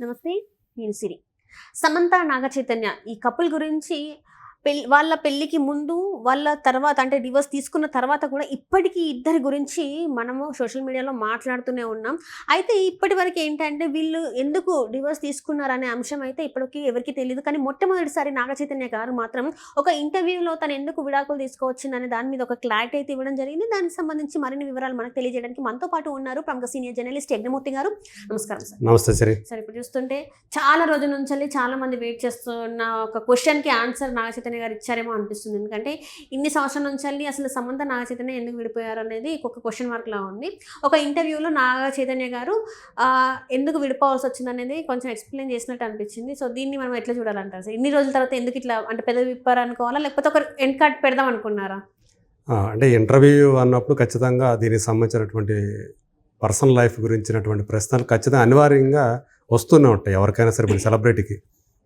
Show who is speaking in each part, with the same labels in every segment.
Speaker 1: నమస్తే. నేను సిరి. సమంత, నాగచైతన్య ఈ కపుల్ గురించి వాళ్ళ పెళ్ళికి ముందు, వాళ్ళ తర్వాత అంటే డివోర్స్ తీసుకున్న తర్వాత కూడా ఇప్పటికీ ఇద్దరి గురించి మనము సోషల్ మీడియాలో మాట్లాడుతూనే ఉన్నాం. అయితే ఇప్పటి వరకు ఏంటంటే వీళ్ళు ఎందుకు డివోర్స్ తీసుకున్నారనే అంశం అయితే ఇప్పటికి ఎవరికీ తెలీదు. కానీ మొట్టమొదటిసారి నాగచైతన్య గారు మాత్రం ఒక ఇంటర్వ్యూలో తను ఎందుకు విడాకులు తీసుకోవచ్చిందనే దాని మీద ఒక క్లారిటీ అయితే ఇవ్వడం జరిగింది. దానికి సంబంధించి మరిన్ని వివరాలు మనకు తెలియజేయడానికి మనతో పాటు ఉన్నారు ప్రముఖ సీనియర్ జర్నలిస్ట్ యజ్ఞమూర్తి గారు. నమస్కారం సార్.
Speaker 2: నమస్తే సరే.
Speaker 1: సార్, ఇప్పుడు చూస్తుంటే చాలా రోజుల నుంచి చాలా మంది వెయిట్ చేస్తున్న ఒక క్వశ్చన్కి ఆన్సర్ నాగచైతన్య గారు ఇచ్చారేమో అనిపిస్తుంది. ఎందుకంటే ఇన్ని సంవత్సరాల నుంచి అసలు సమంత నాగచైతన్య ఎందుకు విడిపోయారు అనేది ఒక క్వశ్చన్ మార్క్ లా ఉంది. ఒక ఇంటర్వ్యూలో నాగచైతన్య గారు ఎందుకు విడిపోవాల్సి వచ్చింది అనేది కొంచెం ఎక్స్ప్లెయిన్ చేసినట్టు అనిపించింది. సో దీన్ని మనం ఎట్లా చూడాలంటారు సార్? ఇన్ని రోజుల తర్వాత ఎందుకు ఇట్లా అంటే పెద్ద విప్పారు అనుకోవాలా, లేకపోతే ఒక ఎండ్ కార్డ్ పెడదాం అనుకున్నారా?
Speaker 2: అంటే ఇంటర్వ్యూ అన్నప్పుడు ఖచ్చితంగా దీనికి సంబంధించినటువంటి పర్సనల్ లైఫ్ గురించినటువంటి ప్రశ్నలు ఖచ్చితంగా అనివార్యంగా వస్తూనే ఉంటాయి ఎవరికైనా సరే. ఇప్పుడు సెలబ్రిటీకి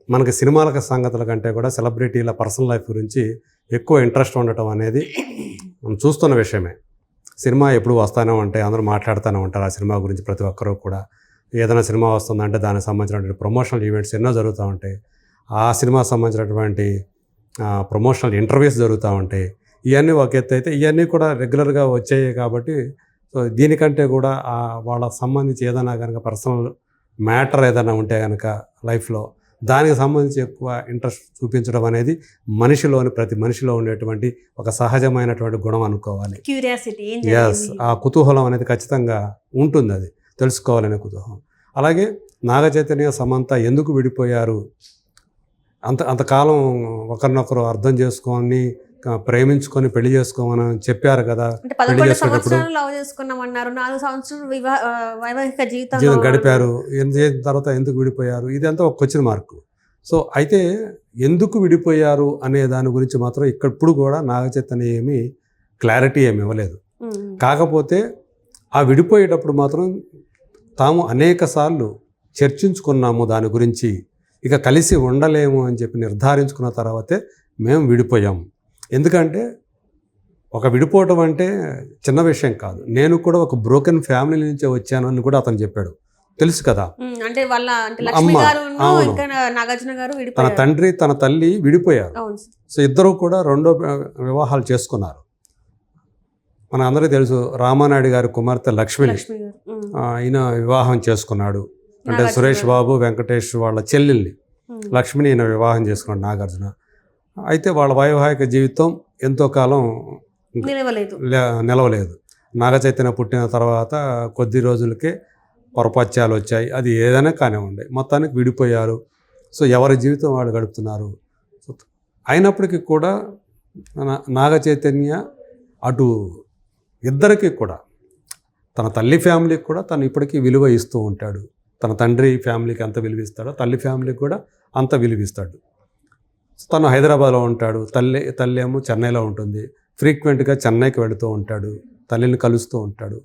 Speaker 2: మనకి సినిమాల సంగతుల కంటే కూడా సెలబ్రిటీల పర్సనల్ లైఫ్ గురించి ఎక్కువ ఇంట్రెస్ట్ ఉండటం అనేది మనం చూస్తున్న విషయమే. సినిమా ఎప్పుడు వస్తూనే ఉంటాయి, అందరూ మాట్లాడుతూనే ఉంటారు ఆ సినిమా గురించి. ప్రతి ఒక్కరూ కూడా ఏదైనా సినిమా వస్తుందంటే దానికి సంబంధించినటువంటి ప్రమోషనల్ ఈవెంట్స్ ఎన్నో జరుగుతూ ఉంటాయి. ఆ సినిమాకి సంబంధించినటువంటి ప్రమోషనల్ ఇంటర్వ్యూస్ జరుగుతూ ఉంటాయి. ఇవన్నీ ఒక ఎత్తు అయితే ఇవన్నీ కూడా రెగ్యులర్గా వచ్చాయి కాబట్టి సో దీనికంటే కూడా వాళ్ళ సంబంధించి ఏదైనా కనుక పర్సనల్ మ్యాటర్ ఏదైనా ఉంటే కనుక లైఫ్లో దానికి సంబంధించి ఎక్కువ ఇంట్రెస్ట్ చూపించడం అనేది ప్రతి మనిషిలో ఉండేటువంటి ఒక సహజమైనటువంటి గుణం అనుకోవాలి.
Speaker 1: క్యూరియాసిటీ,
Speaker 2: ఆ కుతూహలం అనేది ఖచ్చితంగా ఉంటుంది, అది తెలుసుకోవాలనే కుతూహలం. అలాగే నాగచైతన్య సమంత ఎందుకు విడిపోయారు, అంతకాలం ఒకరినొకరు అర్థం చేసుకొని ప్రేమించుకొని పెళ్లి చేసుకోమని చెప్పారు కదా.
Speaker 1: పెళ్లి చేసుకున్నప్పుడు
Speaker 2: జీవితం గడిపారు, తర్వాత ఎందుకు విడిపోయారు, ఇదంతా ఒక క్వశ్చన్ మార్క్. సో అయితే ఎందుకు విడిపోయారు అనే దాని గురించి మాత్రం ఇప్పుడు కూడా నాగచైతన్య ఏమీ క్లారిటీ ఏమి ఇవ్వలేదు. కాకపోతే ఆ విడిపోయేటప్పుడు మాత్రం తాము అనేక సార్లు చర్చించుకున్నాము దాని గురించి, ఇక కలిసి ఉండలేము అని చెప్పి నిర్ధారించుకున్న తర్వాతే మేము విడిపోయాము. ఎందుకంటే ఒక విడిపోవటం అంటే చిన్న విషయం కాదు. నేను కూడా ఒక బ్రోకెన్ ఫ్యామిలీ నుంచే వచ్చాను అని కూడా అతను చెప్పాడు, తెలుసు కదా.
Speaker 1: అంటే
Speaker 2: తన తండ్రి తన తల్లి విడిపోయారు. సో ఇద్దరు కూడా రెండో వివాహాలు చేసుకున్నారు. మన అందరికీ తెలుసు రామానాయుడు గారి కుమార్తె లక్ష్మిని ఈయన వివాహం చేసుకున్నాడు. అంటే సురేష్ బాబు వెంకటేష్ వాళ్ళ చెల్లెల్ని లక్ష్మిని ఈయన వివాహం చేసుకున్నాడు నాగార్జున. అయితే వాళ్ళ వైవాహిక జీవితం ఎంతో కాలం నిలవలేదు. నాగచైతన్య పుట్టిన తర్వాత కొద్ది రోజులకే పొరపత్యాలు వచ్చాయి. అది ఏదైనా కానివ్వండి, మొత్తానికి విడిపోయారు. సో ఎవరి జీవితం వాళ్ళు గడుపుతున్నారు. అయినప్పటికీ కూడా నాగచైతన్య అటు ఇద్దరికి కూడా, తన తల్లి ఫ్యామిలీకి కూడా తను ఇప్పటికీ విలువ ఇస్తూ ఉంటాడు. తన తండ్రి ఫ్యామిలీకి ఎంత విలువిస్తాడో తల్లి ఫ్యామిలీకి కూడా అంత విలువిస్తాడు. తను హైదరాబాద్లో ఉంటాడు, తల్లి ఏమో చెన్నైలో ఉంటుంది. ఫ్రీక్వెంట్గా చెన్నైకి వెళుతూ ఉంటాడు, తల్లిని కలుస్తూ ఉంటాడు.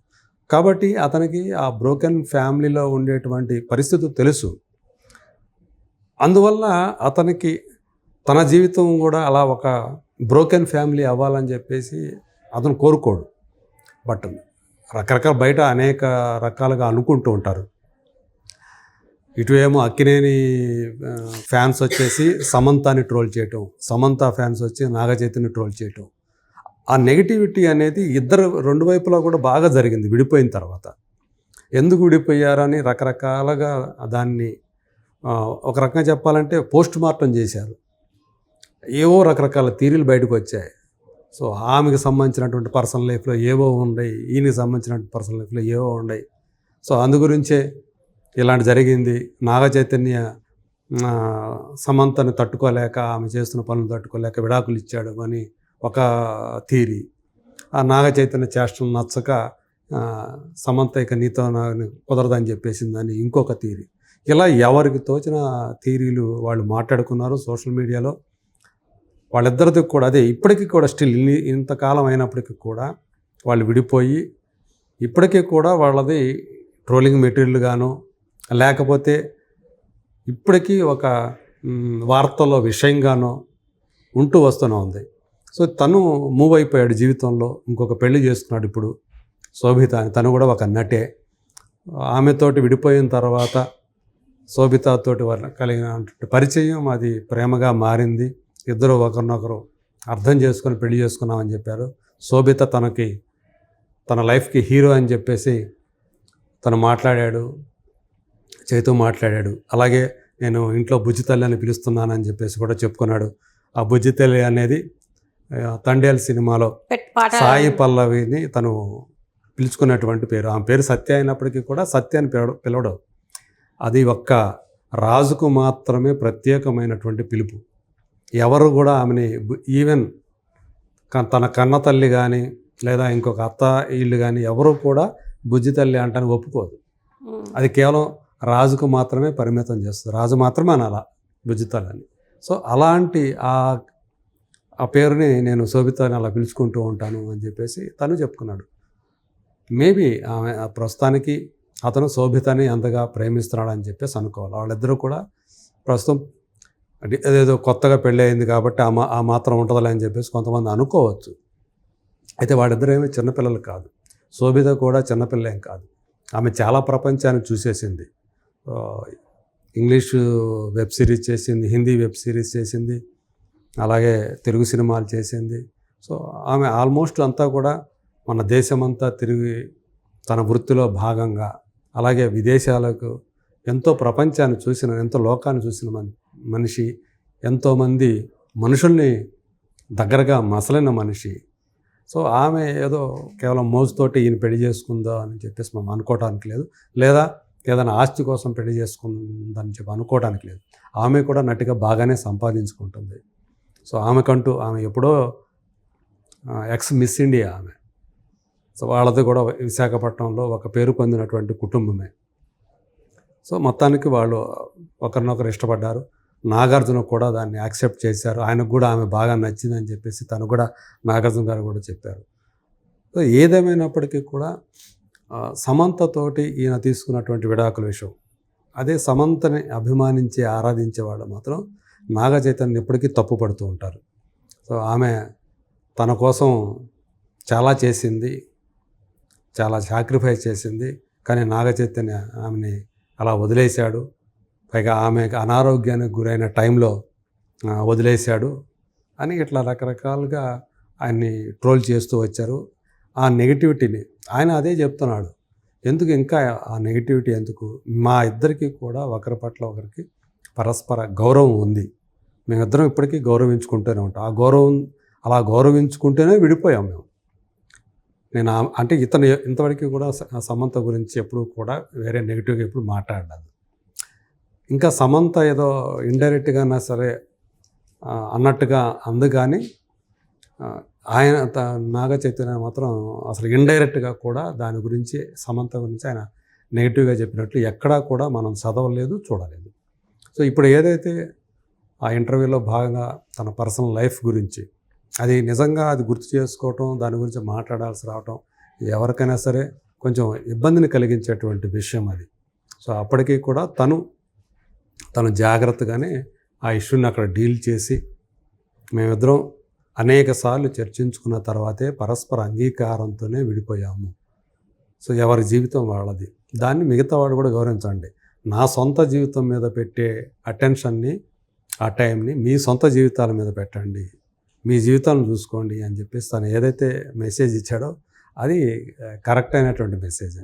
Speaker 2: కాబట్టి అతనికి ఆ బ్రోకెన్ ఫ్యామిలీలో ఉండేటువంటి పరిస్థితి తెలుసు. అందువల్ల అతనికి తన జీవితం కూడా అలా ఒక బ్రోకెన్ ఫ్యామిలీ అవ్వాలని చెప్పేసి అతను కోరుకోడు. బట్ రకరకాల బయట అనేక రకాలుగా అనుకుంటూ ఉంటారు. ఇటు ఏమో అక్కినేని ఫ్యాన్స్ వచ్చేసి సమంతాని ట్రోల్ చేయటం, సమంత ఫ్యాన్స్ వచ్చి నాగచైతన్య ట్రోల్ చేయటం. ఆ నెగిటివిటీ అనేది రెండు వైపులా కూడా బాగా జరిగింది విడిపోయిన తర్వాత. ఎందుకు విడిపోయారని రకరకాలుగా దాన్ని ఒక రకంగా చెప్పాలంటే పోస్ట్ మార్టం చేశారు. ఏవో రకరకాల థియరీలు బయటకు వచ్చాయి. సో ఆమెకు సంబంధించినటువంటి పర్సనల్ లైఫ్లో ఏవో ఉన్నాయి, ఈయనకి సంబంధించినటువంటి పర్సనల్ లైఫ్లో ఏవో ఉన్నాయి. సో అందుగురించే ఇలాంటి జరిగింది. నాగచైతన్య సమంతను తట్టుకోలేక, ఆమె చేస్తున్న పనులు తట్టుకోలేక విడాకులు ఇచ్చాడు అని ఒక థియరీ. ఆ నాగచైతన్య చేష్టలు నచ్చక సమంత ఇక నీతో కుదరదని చెప్పేసిందని ఇంకొక థియరీ. ఇలా ఎవరికి తోచిన థియరీలు వాళ్ళు మాట్లాడుకున్నారు సోషల్ మీడియాలో. వాళ్ళిద్దరిది కూడా అదే ఇప్పటికీ కూడా స్టిల్ ఇంతకాలం అయినప్పటికీ కూడా వాళ్ళు విడిపోయి ఇప్పటికీ కూడా వాళ్ళది ట్రోలింగ్ మెటీరియల్గాను, లేకపోతే ఇప్పటికీ ఒక వార్తల్లో విషయంగానో ఉంటూ వస్తూనే ఉంది. సో తను మూవ్ అయిపోయాడు జీవితంలో, ఇంకొక పెళ్లి చేసుకున్నాడు ఇప్పుడు శోభిత అని. తను కూడా ఒక నటే. ఆమెతోటి విడిపోయిన తర్వాత శోభితతోటి వాళ్ళ కలిగిన పరిచయం అది ప్రేమగా మారింది. ఇద్దరు ఒకరినొకరు అర్థం చేసుకొని పెళ్లి చేసుకున్నామని చెప్పారు. శోభిత తన లైఫ్కి హీరో అని చెప్పేసి తను మాట్లాడాడు, చైతు మాట్లాడాడు. అలాగే నేను ఇంట్లో బుజ్జి తల్లి అని పిలుస్తున్నానని చెప్పేసి కూడా చెప్పుకున్నాడు. ఆ బుజ్జి తల్లి అనేది తండేల్ సినిమాలో సాయి పల్లవిని తను పిలుచుకున్నటువంటి పేరు. ఆమె పేరు సత్య అయినప్పటికీ కూడా సత్య అని పిలవడం అది ఒక్క రాజుకు మాత్రమే ప్రత్యేకమైనటువంటి పిలుపు. ఎవరు కూడా ఆమెని ఈవెన్ తన కన్న తల్లి కానీ లేదా ఇంకొక అత్త వీళ్ళు కానీ ఎవరు కూడా బుజ్జి తల్లి అంటాను ఒప్పుకోదు. అది కేవలం రాజుకు మాత్రమే పరిమితం చేస్తుంది. రాజు మాత్రమే అనాలా బుజ్జి తల్లి అని. సో అలాంటి ఆ పేరుని నేను శోభితని అలా పిలుచుకుంటూ ఉంటాను అని చెప్పేసి తను చెప్పుకున్నాడు. మేబీ ఆమె ప్రస్తుతానికి అతను శోభితని అంతగా ప్రేమిస్తున్నాడు అని చెప్పేసి అనుకోవాలి. వాళ్ళిద్దరూ కూడా ప్రస్తుతం అదేదో కొత్తగా పెళ్ళి అయింది కాబట్టి ఆ మాత్రం ఉంటుందిలే అని చెప్పేసి కొంతమంది అనుకోవచ్చు. అయితే వాళ్ళిద్దరూ ఏమీ చిన్నపిల్లలు కాదు. శోభిత కూడా చిన్నపిల్ల ఏం కాదు. ఆమె చాలా ప్రపంచాన్ని చూసేసింది. ఇంగ్లీషు వెబ్ సిరీస్ చేసింది, హిందీ వెబ్ సిరీస్ చేసింది, అలాగే తెలుగు సినిమాలు చేసింది. సో ఆమె ఆల్మోస్ట్ అంతా కూడా మన దేశమంతా తిరిగి తన వృత్తిలో భాగంగా అలాగే విదేశాలకు ఎంతో ప్రపంచాన్ని చూసిన, ఎంతో లోకాన్ని చూసిన మనిషి, ఎంతోమంది మనుషుల్ని దగ్గరగా మసలిన మనిషి. సో ఆమె ఏదో కేవలం మోజుతోటి ఈయన పెళ్లి చేసుకుందా అని చెప్పేసి మనం అనుకోవడానికి లేదు, లేదా ఏదైనా ఆస్తి కోసం పెళ్లి చేసుకుందని చెప్పి అనుకోవడానికి లేదు. ఆమె కూడా నటిగా బాగానే సంపాదించుకుంటుంది. సో ఆమెకంటూ ఆమె ఎప్పుడో ఎక్స్ మిస్ ఇండియా ఆమె. సో వాళ్ళది కూడా విశాఖపట్నంలో ఒక పేరు పొందినటువంటి కుటుంబమే. సో మొత్తానికి వాళ్ళు ఒకరినొకరు ఇష్టపడ్డారు. నాగార్జున కూడా దాన్ని యాక్సెప్ట్ చేశారు. ఆయనకు కూడా ఆమె బాగా నచ్చిందని చెప్పేసి తను కూడా నాగార్జున గారు కూడా చెప్పారు. సో ఏదేమైనప్పటికీ కూడా సమంతతోటి ఈయన తీసుకున్నటువంటి విడాకుల విషయం, అదే సమంతని అభిమానించి ఆరాధించే వాళ్ళు మాత్రం నాగ చైతన్యని ఎప్పటికీ తప్పు పడుతూ ఉంటారు. సో ఆమె తన కోసం చాలా చేసింది, చాలా సాక్రిఫైస్ చేసింది, కానీ నాగ చైతన్య ఆమెని అలా వదిలేశాడు. పైగా ఆమె అనారోగ్యానికి గురైన టైంలో వదిలేశాడు అని ఇట్లా రకరకాలుగా ఆయన్ని ట్రోల్ చేస్తూ వచ్చారు. ఆ నెగిటివిటీని ఆయన అదే చెప్తున్నాడు. ఎందుకు ఇంకా ఆ నెగిటివిటీ ఎందుకు? మా ఇద్దరికి కూడా ఒకరి పట్ల ఒకరికి పరస్పర గౌరవం ఉంది. మేమిద్దరం ఇప్పటికీ గౌరవించుకుంటూనే ఉంటాం. ఆ గౌరవం అలా గౌరవించుకుంటూనే విడిపోయాం మేము. నేను అంటే ఇంతవరకు కూడా సమంత గురించి ఎప్పుడు కూడా వేరే నెగిటివ్గా ఎప్పుడు మాట్లాడలేదు. ఇంకా సమంత ఏదో ఇండైరెక్ట్గానా సరే అన్నట్టుగా అందు, కానీ ఆయన నాగ చైతన్య మాత్రం అసలు ఇండైరెక్ట్గా కూడా దాని గురించి సమంత గురించి ఆయన నెగిటివ్గా చెప్పినట్లు ఎక్కడా కూడా మనం చదవలేదు, చూడలేదు. సో ఇప్పుడు ఏదైతే ఆ ఇంటర్వ్యూలో భాగంగా తన పర్సనల్ లైఫ్ గురించి అది నిజంగా అది గుర్తు చేసుకోవటం, దాని గురించి మాట్లాడాల్సి రావటం ఎవరికైనా సరే కొంచెం ఇబ్బందిని కలిగించేటువంటి విషయం అది. సో అప్పటికీ కూడా తను జాగ్రత్తగానే ఆ ఇష్యూని అక్కడ డీల్ చేసి మేమిద్దరం అనేక సార్లు చర్చించుకున్న తర్వాతే పరస్పర అంగీకారంతోనే విడిపోయాము. సో ఎవరి జీవితం వాళ్ళది, దాన్ని మిగతా వాడు కూడా గౌరవించండి. నా సొంత జీవితం మీద పెట్టే అటెన్షన్ని, ఆ టైంని మీ సొంత జీవితాల మీద పెట్టండి, మీ జీవితాలను చూసుకోండి అని చెప్పేసి తను ఏదైతే మెసేజ్ ఇచ్చాడో అది కరెక్ట్ అయినటువంటి మెసేజ్.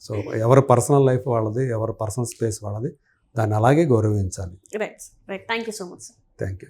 Speaker 2: సో ఎవరి పర్సనల్ లైఫ్ వాళ్ళది, ఎవరి పర్సనల్ స్పేస్ వాళ్ళది, దాన్ని అలాగే గౌరవించాలి.
Speaker 1: Right. Thank you so much.
Speaker 2: Thank you.